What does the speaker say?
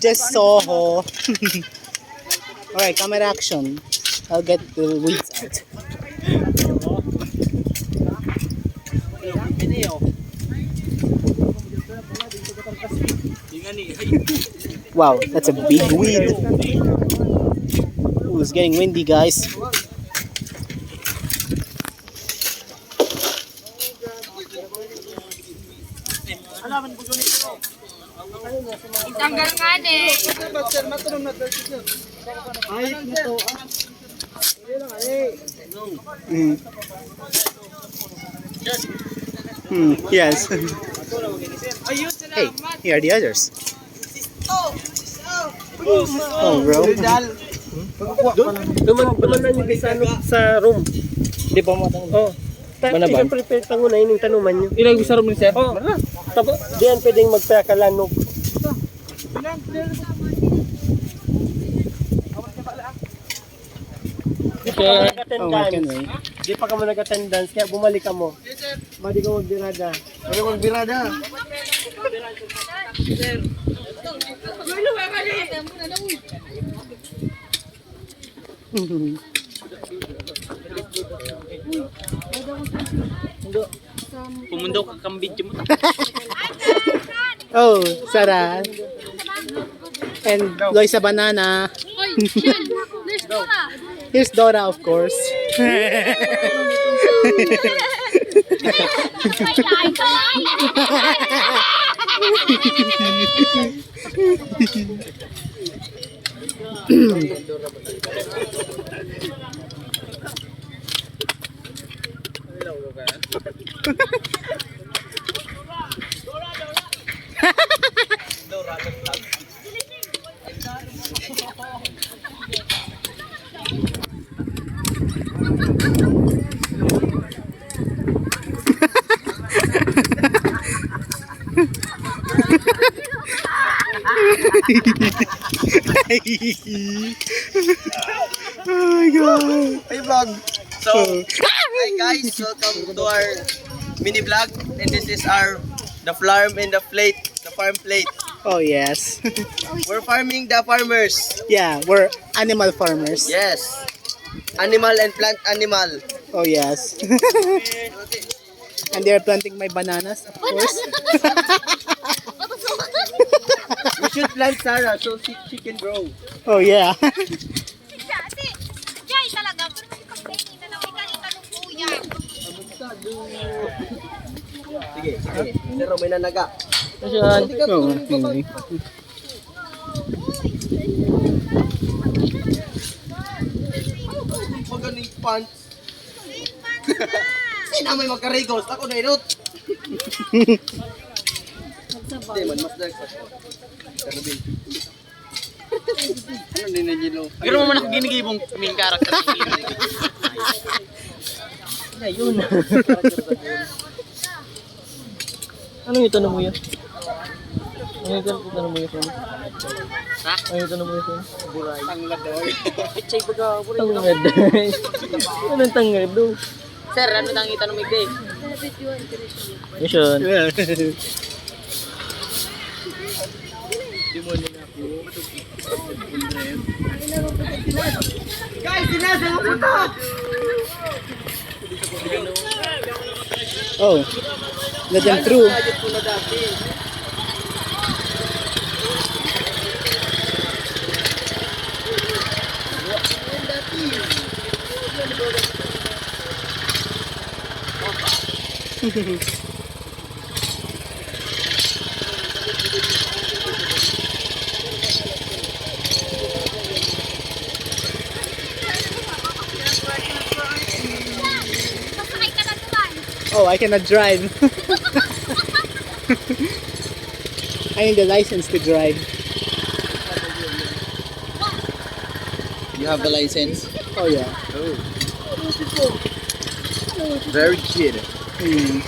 Just Soho. Alright, camera action. I'll get the weeds out. Wow, that's a big weed. Ooh, it's getting windy, guys. Tanggal nga eh. Yes. Hey, here are the others. Oh, bro. Duman na yung sa room. Di ba mo tanong? Oh. Manaban? Siyempre, tangunan yung tanuman nyo. Ilang gusto rin sir? Oh. Tapos, diyan pwedeng magpakalanog. Di pa ka Oh, I can nag-attendance. wait. Di pa ka mo nag-attendance, kaya bumalik ka mo. Madi ka magbirada. Ano magbirada? Pumundo ka kang video mo. Oh, Sarah. And Loisa Banana. Oy, yan. There's Dora. Here's Dora, of course. Oh my god. Hey vlog! So, hi guys! Welcome to our mini vlog. And this is the farm and the farm plate. Oh yes. We're farming the farmers. Yeah, we're animal farmers. Yes. Animal and plant animal. Oh yes. And they're planting my bananas, of course. We should plant Sarah so she can grow. Oh yeah. Dati, Jai talaga. Pero may campaign na naman kanina nung kuya. Sige, sige. Pero may nanaga. Oh, okay. Magaling pants. Sino may magkarigos? Ako na inot. Hindi man, mas dark. Karabin. Ano din na Gilo? Pero mo man ako ginigibong main character. Ayun. Anong itanong mo yun? Anong itanong mo yun? Ha? Anong itanong mo yun? Buray. Tanglad daw. Pichay baga, tangad. Anong tangad daw? Sir, ano nang itanong mo day? Mission. Guys, sinasama mo to! Oh, let them through. Budget ko na dati. Masakay ka na naman. Oh, I cannot drive. I need a license to drive. You have the license? Oh yeah. Very good. Hmm.